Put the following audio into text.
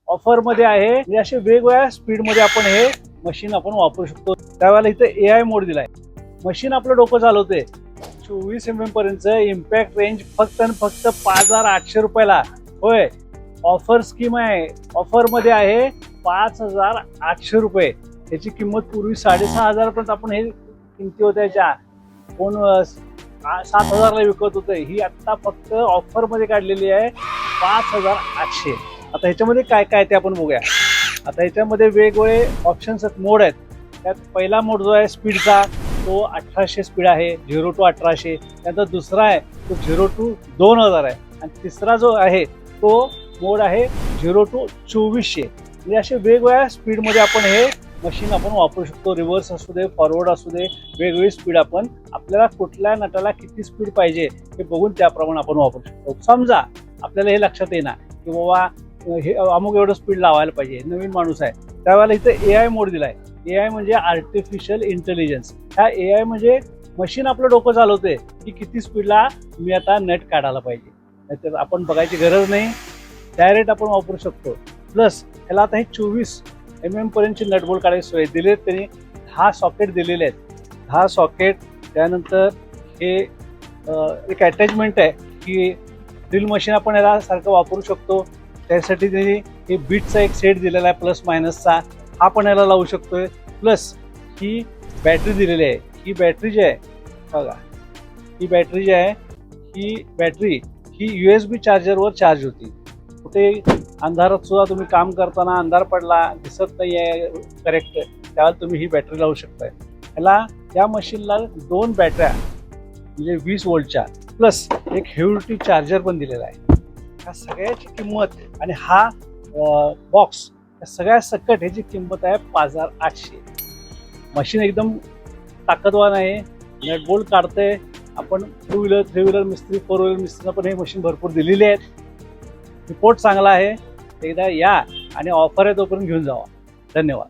Offer मध्ये आहे. म्हणजे असे वेगवेगळ्या स्पीड मध्ये आपण हे मशीन आपण वापरू शकतो. त्यावेळेला इथे AI मोड दिलाय. मशीन आपलं डोकं चालवते. 24 mm पर्यंत इम्पॅक्ट रेंज फक्त आणि फक्त 5800 रुपयाला. होय, ऑफर स्कीम आहे. ऑफर मध्ये आहे 5800 रुपये. त्याची किंमत पूर्वी 6500 पर्यंत आपण हे किमती होत्या. याच्या कोण 7000ला विकत होतं. ही आता फक्त ऑफर मध्ये काढलेली आहे 5800. आता ह्याच्यामध्ये काय काय ते आपण बघूया. आता ह्याच्यामध्ये वेगवेगळे ऑप्शन्स आहेत, मोड आहेत. त्यात पहिला मोड जो आहे स्पीडचा तो 1800 स्पीड आहे, 0 to 1800. त्यानंतर दुसरा आहे तो 0 to 2000 आहे. आणि तिसरा जो आहे तो मोड आहे 0 to 2400. म्हणजे असे वेगवेगळ्या स्पीडमध्ये आपण हे मशीन आपण वापरू शकतो. रिव्हर्स असू दे, फॉरवर्ड असू दे, वेगवेगळी स्पीड आपण आपल्याला कुठल्या नटाला किती स्पीड पाहिजे हे बघून त्याप्रमाणे आपण वापरू शकतो. समजा आपल्याला हे लक्षात येणार की बाबा हे अमुक एवढं स्पीड लावायला पाहिजे, नवीन माणूस आहे, त्यावेळेला इथं AI मोड दिलाय. AI म्हणजे आर्टिफिशियल इंटेलिजन्स. ह्या AI म्हणजे मशीन आपलं डोकं चालवते की किती स्पीडला मी आता नेट काढायला पाहिजे. नाहीतर आपण बघायची गरज नाही, डायरेक्ट आपण वापरू शकतो. प्लस ह्याला आता हे 24 mm पर्यंतची नट बोल्ट काढायची सोय दिली आहे. त्यांनी 10 सॉकेट दिलेले आहेत. 10 सॉकेट. त्यानंतर हे एक अटॅचमेंट आहे की ड्रिल मशीन आपण याला सारखं वापरू शकतो. त्यासाठी त्यांनी हे बीटचा एक सेट दिलेला आहे प्लस मायनसचा. हा पण याला लावू शकतोय. प्लस ही बॅटरी दिलेली आहे. ही बॅटरी जी आहे बघा, ही बॅटरी जी आहे ही बॅटरी ही USB चार्जरवर चार्ज होती. कुठे अंधारात सुद्धा तुम्ही काम करताना अंधार पडला, दिसत नाही आहे करेक्ट, त्यावेळेला तुम्ही ही बॅटरी लावू शकताय. ह्याला या मशीनला 2 बॅटऱ्या म्हणजे 20 व्होल्टच्या प्लस एक हेवी चार्जर पण दिलेला आहे. ह्या सगळ्याची किंमत आणि हा बॉक्स या सगळ्या सकट ह्याची किंमत आहे 5800. मशीन एकदम ताकदवान आहे. नेट बोल्ट काढते. आपण 2 व्हीलर 3 व्हीलर मिस्त्री 4 व्हीलर मिस्त्रीला पण हे मशीन भरपूर दिलेली आहेत. रिपोर्ट चांगला आहे. एकदा या आणि ऑफर आहे तोपर्यंत घेऊन जावा. धन्यवाद.